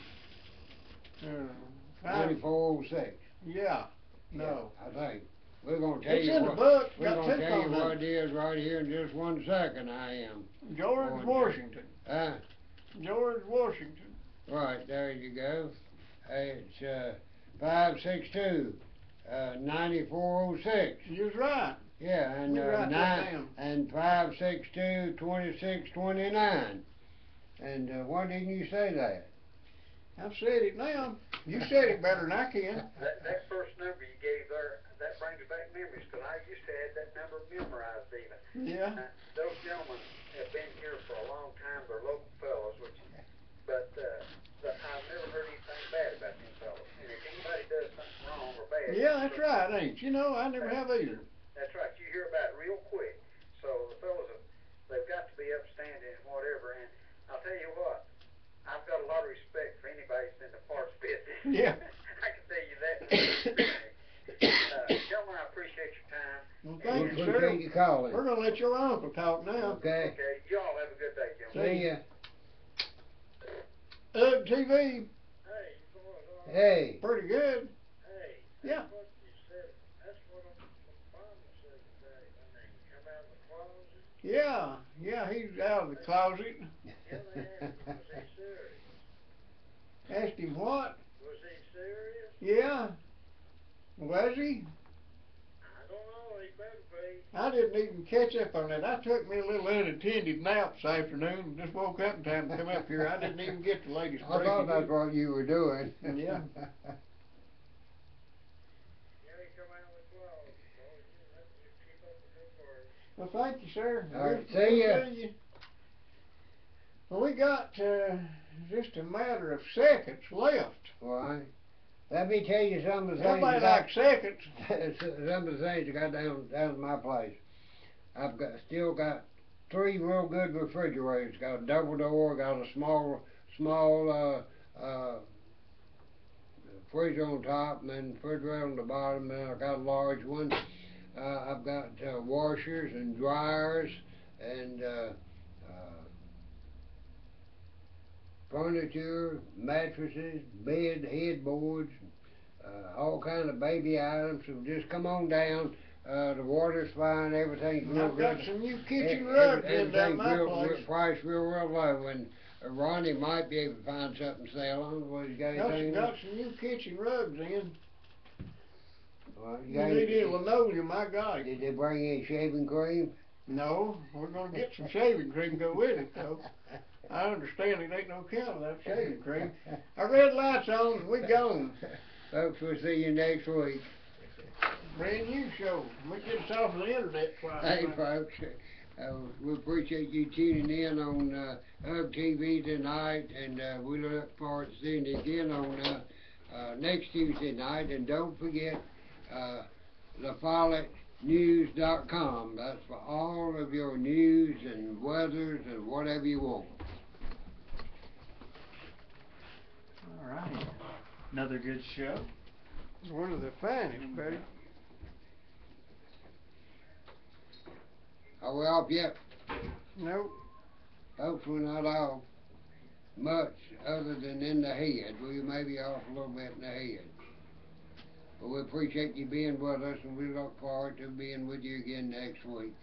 five, 2406. yeah, no. Yeah, I think. We're gonna tell It's you in the what, book, we're got gonna two tell you phone what numbers. it is right here in just 1 second, I am. George Going to- Washington, George Washington. Right, there you go. It's, 562, 9406. You was right. Yeah, and, You write that down. and 562, 2629. And, why didn't you say that? I've said it now. You said it better than I can. That first number you gave there, that brings back memories, 'cause I used to have that number memorized even. Yeah. Those gentlemen have been here for a long time, they're local fellows, but I've never heard anything bad about them fellows. And if anybody does something wrong or bad. Yeah, that's right, ain't you? know, I never have either. That's right, you hear about it real quick. So the fellows, they've got to be upstanding and whatever, and I'll tell you what, I've got a lot of respect for anybody that's in the parts business. Yeah. I can tell you that. Gentlemen, I appreciate your time. Well, We thank you, sir. appreciate you calling. We're gonna let your uncle talk now. Okay? Okay, you all have a good day, gentlemen. See ya. TV, Hey, you boys all Hey. pretty good. Hey, Yeah. that's what you said. That's what Obama said today. When they come out of the closet, Yeah, he's out of the closet. yeah, they asked him, was he serious? Asked him what? Was he serious? Yeah. Was he? I don't know. He better be. I didn't even catch up on that. I took me a little unattended nap this afternoon. Just woke up in time to come up here. I didn't even get the latest I thought that's breaking. what you were doing. Yeah. Yeah, he come out of the closet. Boy, you have to keep up with his word. Well, thank you, sir. All right, We'll see ya. you. Well, we got just a matter of seconds left. Why? Let me tell you some of the things. Everybody likes seconds. Some of the things I got down at my place. I've still got 3 real good refrigerators. Got a double door, got a small freezer on top, and then refrigerator on the bottom, and I got a large one. I've got washers and dryers and furniture, mattresses, bed, headboards, all kind of baby items. So just come on down. The water's fine, everything's real I've got good. some new kitchen rugs in down Everything's my real, place. price real low, and Ronnie might be able to find something to sell on. What, you got anything? Got some new kitchen rugs in. Well, You need any linoleum, I got it. Did they bring any shaving cream? No, we're gonna get some shaving cream to go with it though. I understand it ain't no count without shaving cream. Our red light's on and we gone. Folks, we'll see you next week. Brand new show. We get us off the internet twice. Hey, folks, we appreciate you tuning in on Hub TV tonight, and we look forward to seeing you again on next Tuesday night. And don't forget LaFolletteNews.com. That's for all of your news and weathers and whatever you want. All right. Another good show. One of the finest, buddy. Are we off yet? Nope. Folks, we're not off much other than in the head. We may be off a little bit in the head. But we appreciate you being with us, and we look forward to being with you again next week.